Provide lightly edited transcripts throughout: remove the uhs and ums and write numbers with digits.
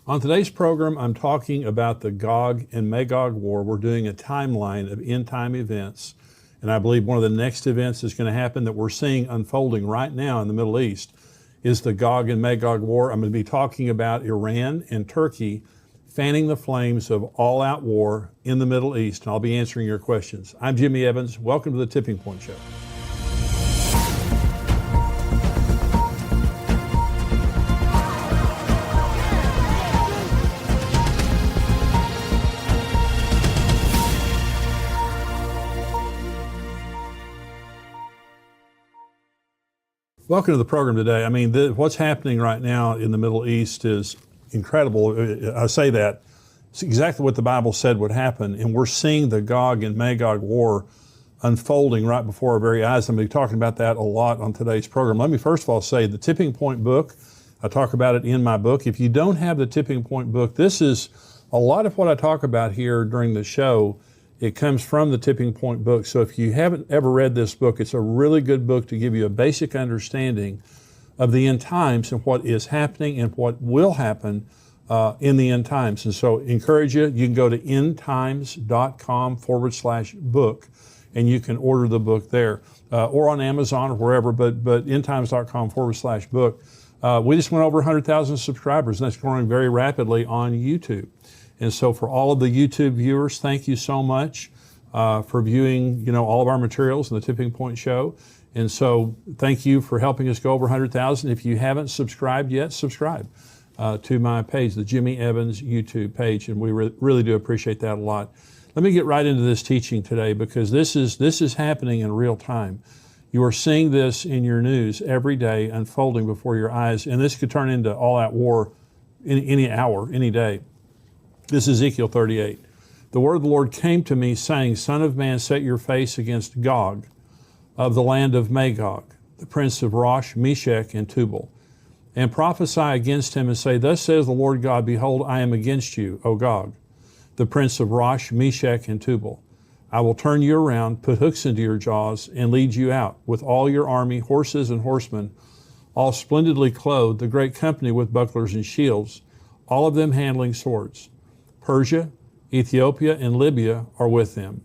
On today's program, I'm talking about the Gog and Magog war. We're doing a timeline of end-time events, and I believe one of the next events that's going to happen that we're seeing unfolding right now in the Middle East is the Gog and Magog war. I'm going to be talking about Iran and Turkey fanning the flames of all-out war in the Middle East, and I'll be answering your questions. I'm Jimmy Evans. Welcome to the Tipping Point Show. Welcome to the program today. I mean, what's happening right now in the Middle East is incredible. I say that. It's exactly what the Bible said would happen, and we're seeing the Gog and Magog war unfolding right before our very eyes. I'm going to be talking about that a lot on today's program. Let me first of all say the Tipping Point book, I talk about it in my book. If you don't have the Tipping Point book, this is a lot of what I talk about here during the show. It comes from the Tipping Point book. So if you haven't ever read this book, it's a really good book to give you a basic understanding of the end times and what is happening and what will happen in the end times. And so encourage you, you can go to endtimes.com/book and you can order the book there or on Amazon or wherever, but endtimes.com/book. We just went over 100,000 subscribers, and that's growing very rapidly on YouTube. And so for all of the YouTube viewers, thank you so much for viewing, all of our materials in the Tipping Point Show. And so thank you for helping us go over 100,000. If you haven't subscribed yet, subscribe to my page, the Jimmy Evans YouTube page, and we really do appreciate that a lot. Let me get right into this teaching today because this is happening in real time. You are seeing this in your news every day unfolding before your eyes, and this could turn into all-out war in any hour, any day. This is Ezekiel 38. The word of the Lord came to me, saying, Son of man, set your face against Gog of the land of Magog, the prince of Rosh, Meshech, and Tubal, and prophesy against him and say, Thus says the Lord God, Behold, I am against you, O Gog, the prince of Rosh, Meshech, and Tubal. I will turn you around, put hooks into your jaws, and lead you out with all your army, horses and horsemen, all splendidly clothed, the great company with bucklers and shields, all of them handling swords. Persia, Ethiopia, and Libya are with them,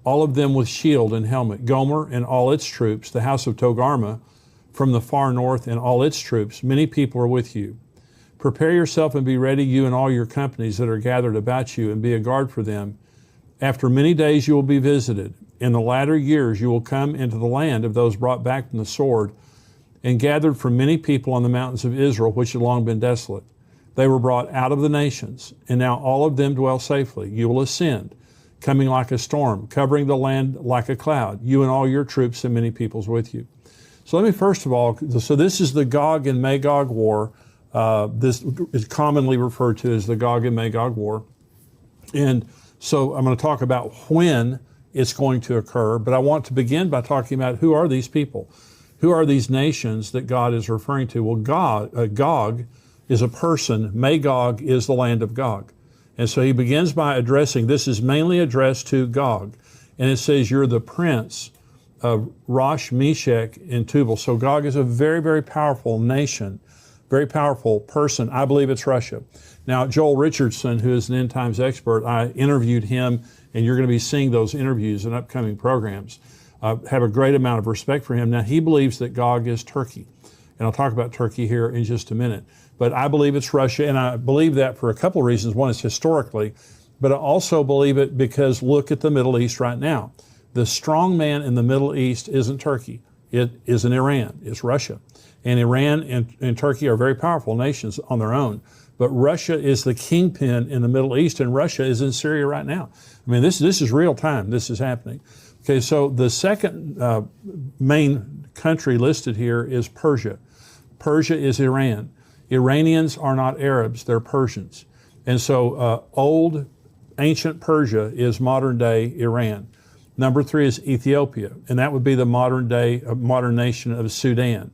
all of them with shield and helmet. Gomer and all its troops, the house of Togarmah from the far north and all its troops, many people are with you. Prepare yourself and be ready, you and all your companies that are gathered about you, and be a guard for them. After many days you will be visited. In the latter years you will come into the land of those brought back from the sword, and gathered from many people on the mountains of Israel, which had long been desolate. They were brought out of the nations, and now all of them dwell safely. You will ascend, coming like a storm, covering the land like a cloud, you and all your troops and many peoples with you. So let me first of all, so this is the Gog and Magog war. This is commonly referred to as the Gog and Magog war. And so I'm going to talk about when it's going to occur, but I want to begin by talking about who are these people? Who are these nations that God is referring to? Well, Gog is a person. Magog is the land of Gog. And so he begins by addressing, this is mainly addressed to Gog. And it says, you're the prince of Rosh, Meshech, and Tubal. So Gog is a very, very powerful nation, very powerful person. I believe it's Russia. Now, Joel Richardson, who is an end times expert, I interviewed him, and you're going to be seeing those interviews in upcoming programs. I have a great amount of respect for him. Now, he believes that Gog is Turkey. And I'll talk about Turkey here in just a minute. But I believe it's Russia, and I believe that for a couple of reasons. One is historically, but I also believe it because look at the Middle East right now. The strong man in the Middle East isn't Turkey. It isn't Iran. It's Russia. And Iran and Turkey are very powerful nations on their own. But Russia is the kingpin in the Middle East, and Russia is in Syria right now. I mean, this is real time. This is happening. Okay, so the second main country listed here is Persia. Persia is Iran. Iranians are not Arabs, they're Persians. And so old, ancient Persia is modern day Iran. Number 3 is Ethiopia, and that would be the modern nation of Sudan.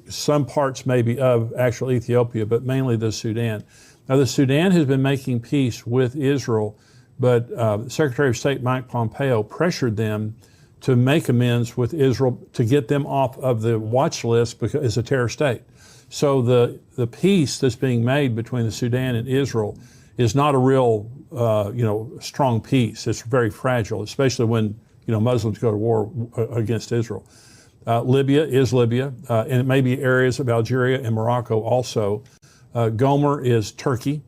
Some parts maybe of actual Ethiopia, but mainly the Sudan. Now the Sudan has been making peace with Israel, but Secretary of State Mike Pompeo pressured them to make amends with Israel to get them off of the watch list because it's a terror state. So the peace that's being made between the Sudan and Israel is not a real, strong peace. It's very fragile, especially when, Muslims go to war against Israel. Libya is Libya, and it may be areas of Algeria and Morocco also. Gomer is Turkey,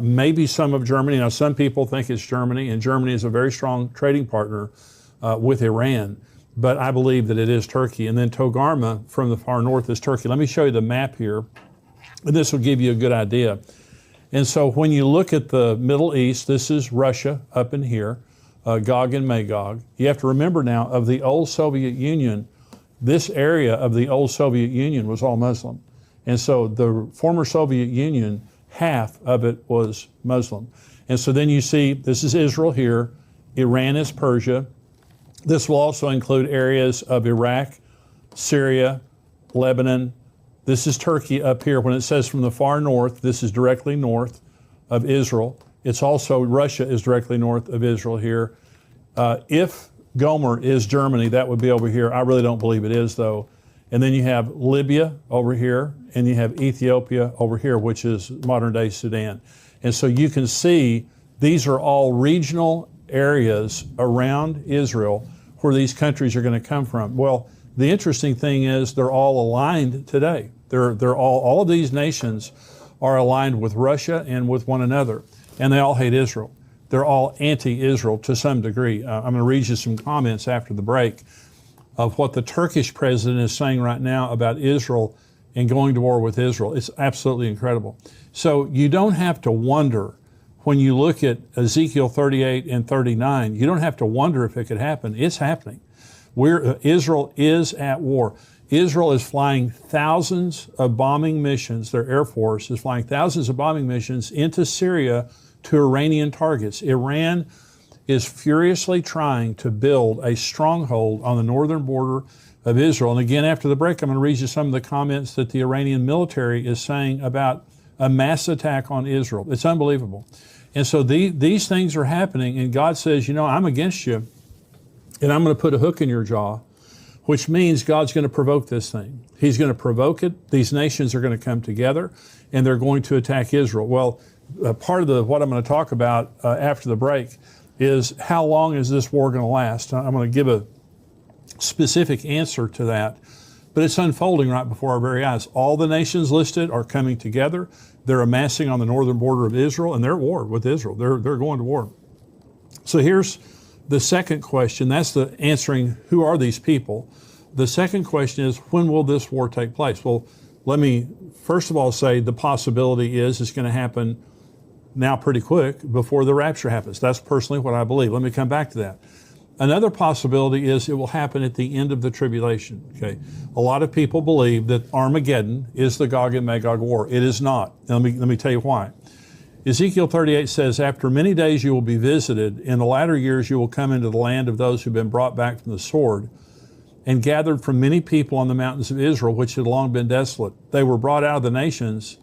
maybe some of Germany. Now, some people think it's Germany, and Germany is a very strong trading partner with Iran, but I believe that it is Turkey. And then Togarma from the far north is Turkey. Let me show you the map here, and this will give you a good idea. And so when you look at the Middle East, this is Russia up in here, Gog and Magog. You have to remember now, of the old Soviet Union, this area of the old Soviet Union was all Muslim. And so the former Soviet Union, half of it was Muslim. And so then you see, this is Israel here, Iran is Persia. This will also include areas of Iraq, Syria, Lebanon. This is Turkey up here. When it says from the far north, this is directly north of Israel. It's also, Russia is directly north of Israel here. If Gomer is Germany, that would be over here. I really don't believe it is, though. And then you have Libya over here, and you have Ethiopia over here, which is modern-day Sudan. And so you can see these are all regional areas around Israel where these countries are going to come from. Well, the interesting thing is they're all aligned today. They're all of these nations are aligned with Russia and with one another, and they all hate Israel. They're all anti-Israel to some degree. I'm going to read you some comments after the break of what the Turkish president is saying right now about Israel and going to war with Israel. It's absolutely incredible. So you don't have to wonder when you look at Ezekiel 38 and 39, you don't have to wonder if it could happen. It's happening. Israel is at war. Israel is flying thousands of bombing missions. Their Air Force is flying thousands of bombing missions into Syria to Iranian targets. Iran is furiously trying to build a stronghold on the northern border of Israel. And again, after the break, I'm going to read you some of the comments that the Iranian military is saying about a mass attack on Israel. It's unbelievable. And so these things are happening, and God says, I'm against you, and I'm going to put a hook in your jaw, which means God's going to provoke this thing. He's going to provoke it. These nations are going to come together, and they're going to attack Israel. Well, part of what I'm going to talk about after the break is how long is this war going to last? I'm going to give a specific answer to that, but it's unfolding right before our very eyes. All the nations listed are coming together. They're amassing on the northern border of Israel, and they're at war with Israel. They're going to war. So here's the second question. That's the answering who are these people. The second question is, when will this war take place? Well, let me first of all say the possibility is it's going to happen now pretty quick before the rapture happens. That's personally what I believe. Let me come back to that. Another possibility is it will happen at the end of the tribulation. Okay, a lot of people believe that Armageddon is the Gog and Magog war. It is not. Now, let me tell you why. Ezekiel 38 says, after many days you will be visited. In the latter years you will come into the land of those who've been brought back from the sword and gathered from many people on the mountains of Israel, which had long been desolate. They were brought out of the nations,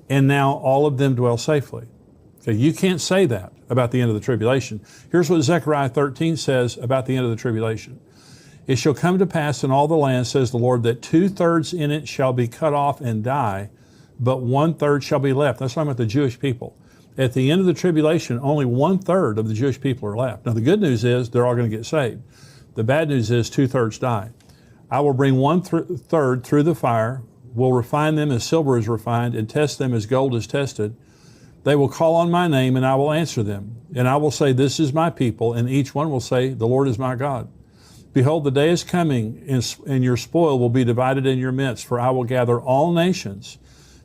and now all of them dwell safely. Okay, you can't say that about the end of the tribulation. Here's what Zechariah 13 says about the end of the tribulation. It shall come to pass in all the land, says the Lord, that 2/3 in it shall be cut off and die, but 1/3 shall be left. That's talking about the Jewish people. At the end of the tribulation, only 1/3 of the Jewish people are left. Now, the good news is they're all going to get saved. The bad news is 2/3 die. I will bring 1/3 through the fire, will refine them as silver is refined, and test them as gold is tested. They will call on my name, and I will answer them. And I will say, this is my people, and each one will say, the Lord is my God. Behold, the day is coming, and your spoil will be divided in your midst, for I will gather all nations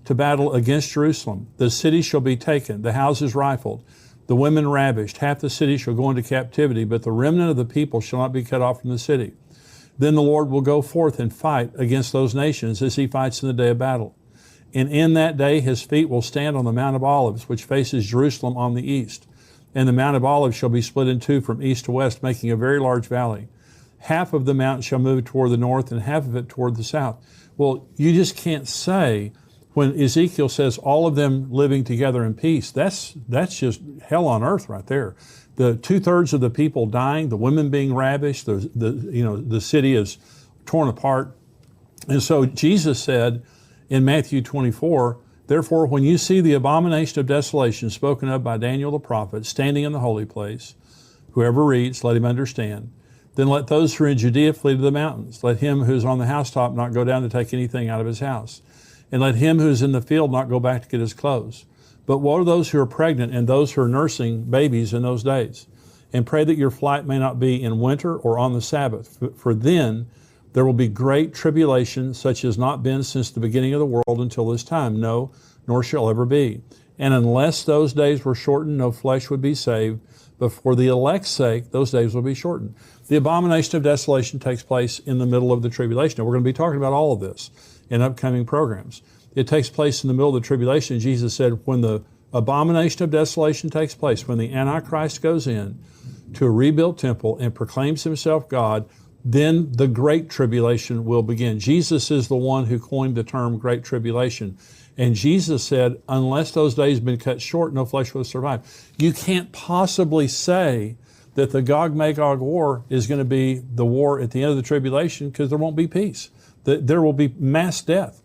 to battle against Jerusalem. The city shall be taken, the houses rifled, the women ravished. Half the city shall go into captivity, but the remnant of the people shall not be cut off from the city. Then the Lord will go forth and fight against those nations as he fights in the day of battle. And in that day his feet will stand on the Mount of Olives, which faces Jerusalem on the east. And the Mount of Olives shall be split in two from east to west, making a very large valley. Half of the mountain shall move toward the north and half of it toward the south. Well, you just can't say, when Ezekiel says all of them living together in peace, that's just hell on earth right there. The 2/3 of the people dying, the women being ravished, the city is torn apart. And so Jesus said in Matthew 24, therefore, when you see the abomination of desolation spoken of by Daniel the prophet standing in the holy place, whoever reads, let him understand. Then let those who are in Judea flee to the mountains. Let him who is on the housetop not go down to take anything out of his house. And let him who is in the field not go back to get his clothes. But woe to those who are pregnant and those who are nursing babies in those days. And pray that your flight may not be in winter or on the Sabbath. For then there will be great tribulation, such as not been since the beginning of the world until this time. No, nor shall ever be. And unless those days were shortened, no flesh would be saved. But for the elect's sake, those days will be shortened. The abomination of desolation takes place in the middle of the tribulation. And we're going to be talking about all of this in upcoming programs. It takes place in the middle of the tribulation. Jesus said, when the abomination of desolation takes place, when the Antichrist goes in to a rebuilt temple and proclaims himself God, then the great tribulation will begin. Jesus is the one who coined the term great tribulation. And Jesus said, unless those days have been cut short, no flesh will survive. You can't possibly say that the GogMagog war is going to be the war at the end of the tribulation, because there won't be peace. There will be mass death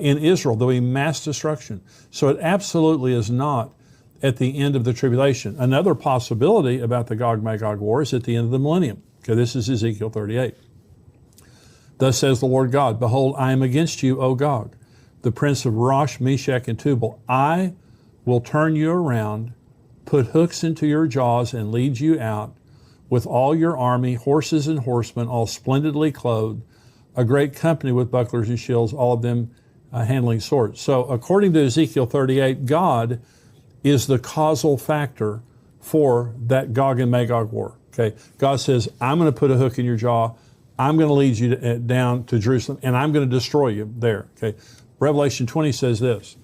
in Israel. There will be mass destruction. So it absolutely is not at the end of the tribulation. Another possibility about the GogMagog war is at the end of the millennium. Okay, this is Ezekiel 38. Thus says the Lord God, behold, I am against you, O Gog, the prince of Rosh, Meshach, and Tubal. I will turn you around, put hooks into your jaws, and lead you out with all your army, horses and horsemen, all splendidly clothed, a great company with bucklers and shields, all of them handling swords. So according to Ezekiel 38, God is the causal factor for that Gog and Magog war. Okay, God says, I'm going to put a hook in your jaw, I'm going to lead you down to Jerusalem, and I'm going to destroy you there. Okay, Revelation 20 says this,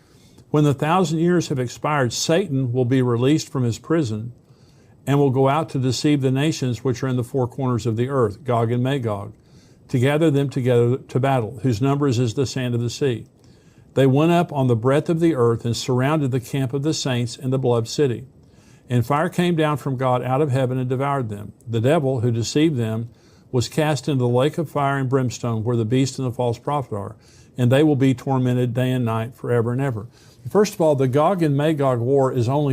when the 1,000 years have expired, Satan will be released from his prison and will go out to deceive the nations which are in the four corners of the earth, Gog and Magog, to gather them together to battle, whose numbers is the sand of the sea. They went up on the breadth of the earth and surrounded the camp of the saints and the beloved city. And fire came down from God out of heaven and devoured them. The devil who deceived them was cast into the lake of fire and brimstone, where the beast and the false prophet are, and they will be tormented day and night forever and ever. First of all, the Gog and Magog war is only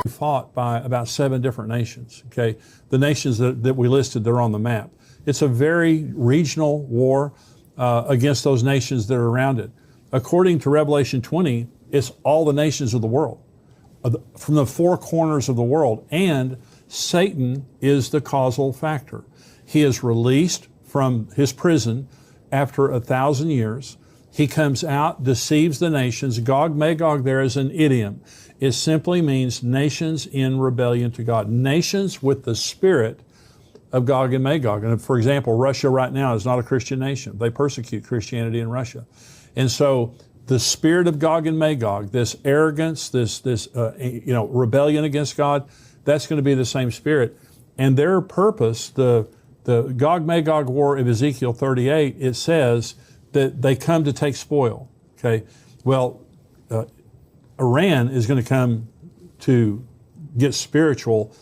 fought by about 7 different nations. Okay, the nations that we listed, they're on the map. It's a very regional war against those nations that are around it. According to Revelation 20, it's all the nations of the world, from the four corners of the world, and Satan is the causal factor. He is released from his prison after 1,000 years. He comes out, deceives the nations. Gog, Magog there is an idiom. It simply means nations in rebellion to God. Nations with the spirit of Gog and Magog. And for example, Russia right now is not a Christian nation. They persecute Christianity in Russia. And so the spirit of Gog and Magog, this arrogance, this rebellion against God, that's going to be the same spirit. And their purpose, the Gog-Magog war of Ezekiel 38, it says that they come to take spoil. Okay, well, Iran is going to come to get spiritual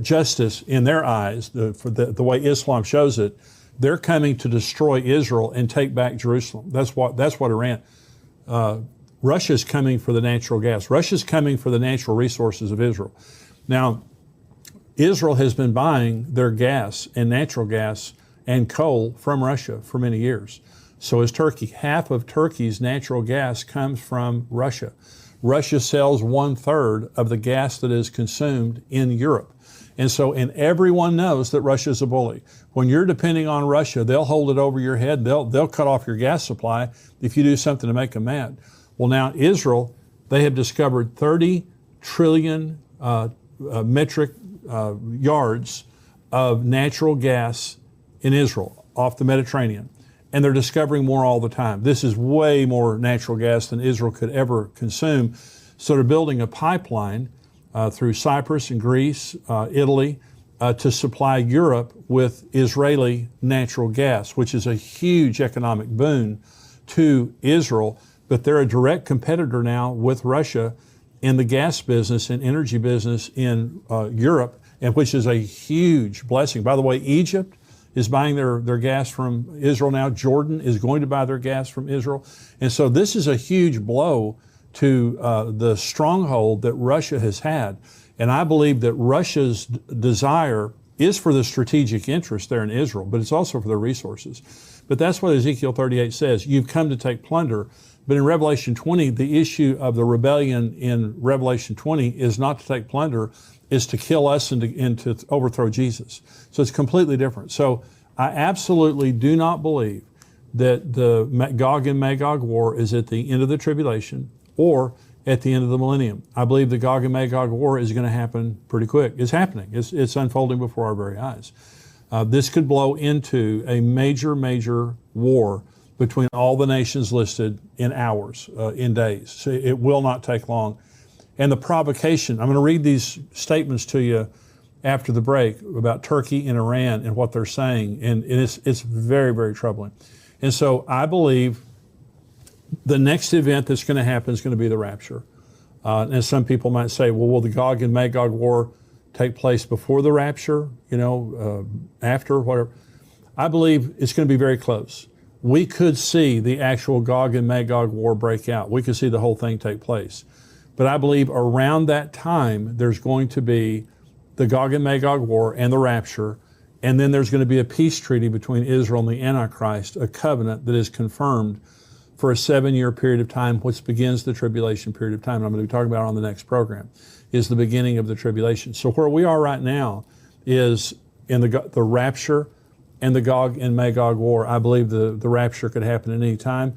justice in their eyes, for the way Islam shows it. They're coming to destroy Israel and take back Jerusalem. That's what Iran. Russia's coming for the natural gas. Russia's coming for the natural resources of Israel. Now, Israel has been buying their gas and natural gas and coal from Russia for many years. So is Turkey. Half of Turkey's natural gas comes from Russia. Russia sells 1/3 of the gas that is consumed in Europe. And everyone knows that Russia's a bully. When you're depending on Russia, they'll hold it over your head. They'll cut off your gas supply if you do something to make them mad. Well, now Israel, they have discovered 30 trillion metric yards of natural gas in Israel off the Mediterranean. And they're discovering more all the time. This is way more natural gas than Israel could ever consume. So they're building a pipeline through Cyprus and Greece, Italy, to supply Europe with Israeli natural gas, which is a huge economic boon to Israel. But they're a direct competitor now with Russia in the gas business and energy business in Europe, and which is a huge blessing. By the way, Egypt is buying their gas from Israel now. Jordan is going to buy their gas from Israel. And so this is a huge blow to the stronghold that Russia has had. And I believe that Russia's desire is for the strategic interest there in Israel, but it's also for the resources. But that's what Ezekiel 38 says. You've come to take plunder. But in Revelation 20, the issue of the rebellion in Revelation 20 is not to take plunder, is to kill us and to overthrow Jesus. So it's completely different. So I absolutely do not believe that the Gog and Magog war is at the end of the tribulation or at the end of the millennium. I believe the Gog and Magog war is going to happen pretty quick. It's happening. It's unfolding before our very eyes. This could blow into a major, major war between all the nations listed in hours, in days. So it will not take long. And the provocation, I'm going to read these statements to you after the break about Turkey and Iran and what they're saying, and it's very, very troubling. And so I believe the next event that's going to happen is going to be the rapture. And some people might say, well, will the Gog and Magog war take place before the rapture, after, whatever? I believe it's going to be very close. We could see the actual Gog and Magog war break out. We could see the whole thing take place. But I believe around that time, there's going to be the Gog and Magog war and the rapture, and then there's going to be a peace treaty between Israel and the Antichrist, a covenant that is confirmed for a 7-year period of time, which begins the tribulation period of time. And I'm going to be talking about it on the next program, is the beginning of the tribulation. So where we are right now is in the rapture and the Gog and Magog war. I believe the rapture could happen at any time.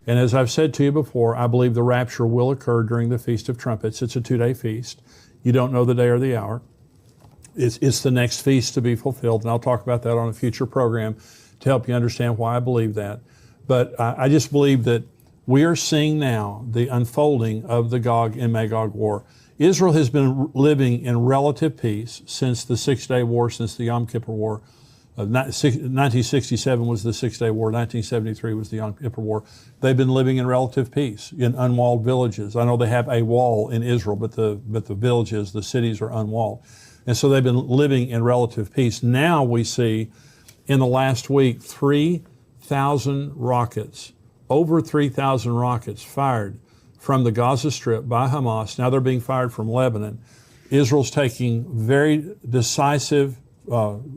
And as I've said to you before, I believe the rapture will occur during the Feast of Trumpets. It's a 2-day feast. You don't know the day or the hour. It's the next feast to be fulfilled, and I'll talk about that on a future program to help you understand why I believe that. But I just believe that we are seeing now the unfolding of the Gog and Magog war. Israel has been living in relative peace since the 6-day war, since the Yom Kippur War. 1967 was the 6-day war. 1973 was the Yom Kippur War. They've been living in relative peace in unwalled villages. I know they have a wall in Israel, but the villages, the cities are unwalled. And so they've been living in relative peace. Now we see in the last week 3,000 rockets, over 3,000 rockets fired from the Gaza Strip by Hamas. Now they're being fired from Lebanon. Israel's taking very decisive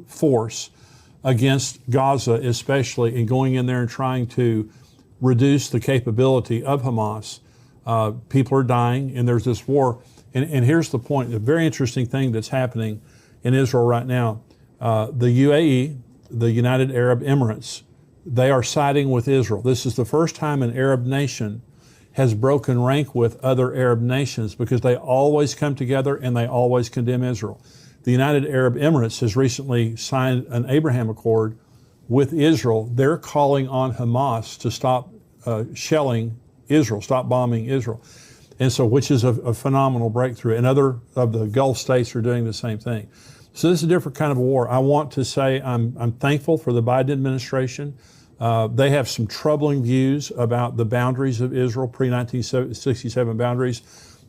force against Gaza especially, and going in there and trying to reduce the capability of Hamas. People are dying, and there's this war. And here's the point, a very interesting thing that's happening in Israel right now. The UAE, the United Arab Emirates, they are siding with Israel. This is the first time an Arab nation has broken rank with other Arab nations, because they always come together and they always condemn Israel. The United Arab Emirates has recently signed an Abraham Accord with Israel. They're calling on Hamas to stop shelling Israel, stop bombing Israel. And so, which is a phenomenal breakthrough. And other of the Gulf states are doing the same thing. So this is a different kind of a war. I want to say I'm thankful for the Biden administration. They have some troubling views about the boundaries of Israel, pre-1967 boundaries,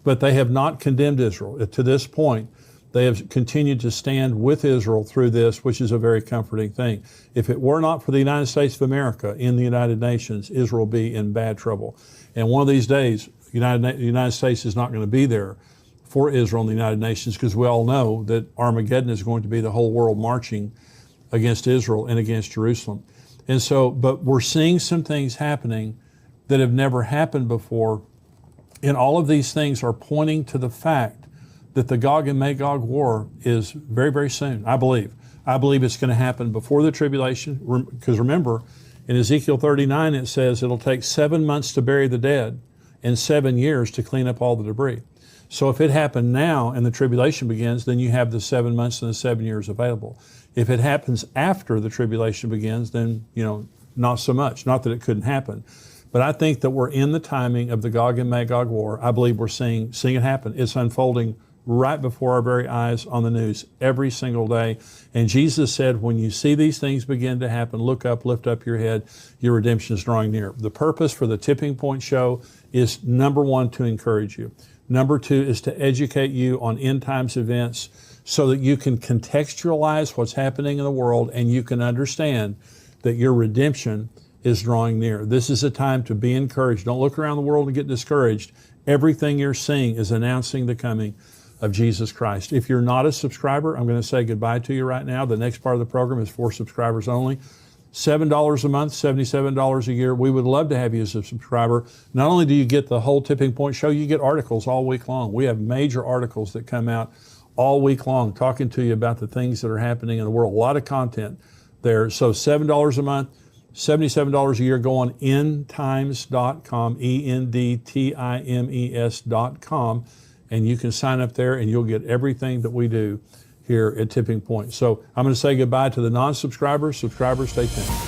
but they have not condemned Israel. To this point, they have continued to stand with Israel through this, which is a very comforting thing. If it were not for the United States of America in the United Nations, Israel would be in bad trouble. And one of these days, the United States is not going to be there for Israel in the United Nations, because we all know that Armageddon is going to be the whole world marching against Israel and against Jerusalem. And so, but we're seeing some things happening that have never happened before. And all of these things are pointing to the fact that the Gog and Magog war is very, very soon, I believe. I believe it's going to happen before the tribulation, because remember, in Ezekiel 39, it says it'll take 7 months to bury the dead and 7 years to clean up all the debris. So if it happened now and the tribulation begins, then you have the 7 months and the 7 years available. If it happens after the tribulation begins, then, not so much. Not that it couldn't happen. But I think that we're in the timing of the Gog and Magog war. I believe we're seeing it happen. It's unfolding right before our very eyes on the news every single day. And Jesus said, when you see these things begin to happen, look up, lift up your head, your redemption is drawing near. The purpose for the Tipping Point Show is, number one, to encourage you. Number two is to educate you on end times events so that you can contextualize what's happening in the world and you can understand that your redemption is drawing near. This is a time to be encouraged. Don't look around the world and get discouraged. Everything you're seeing is announcing the coming of Jesus Christ. If you're not a subscriber, I'm going to say goodbye to you right now. The next part of the program is for subscribers only. $7 a month, $77 a year. We would love to have you as a subscriber. Not only do you get the whole Tipping Point Show, you get articles all week long. We have major articles that come out all week long talking to you about the things that are happening in the world. A lot of content there. So $7 a month, $77 a year. Go on endtimes.com, endtimes.com, and you can sign up there and you'll get everything that we do here at Tipping Point. So I'm going to say goodbye to the non-subscribers. Subscribers, stay tuned.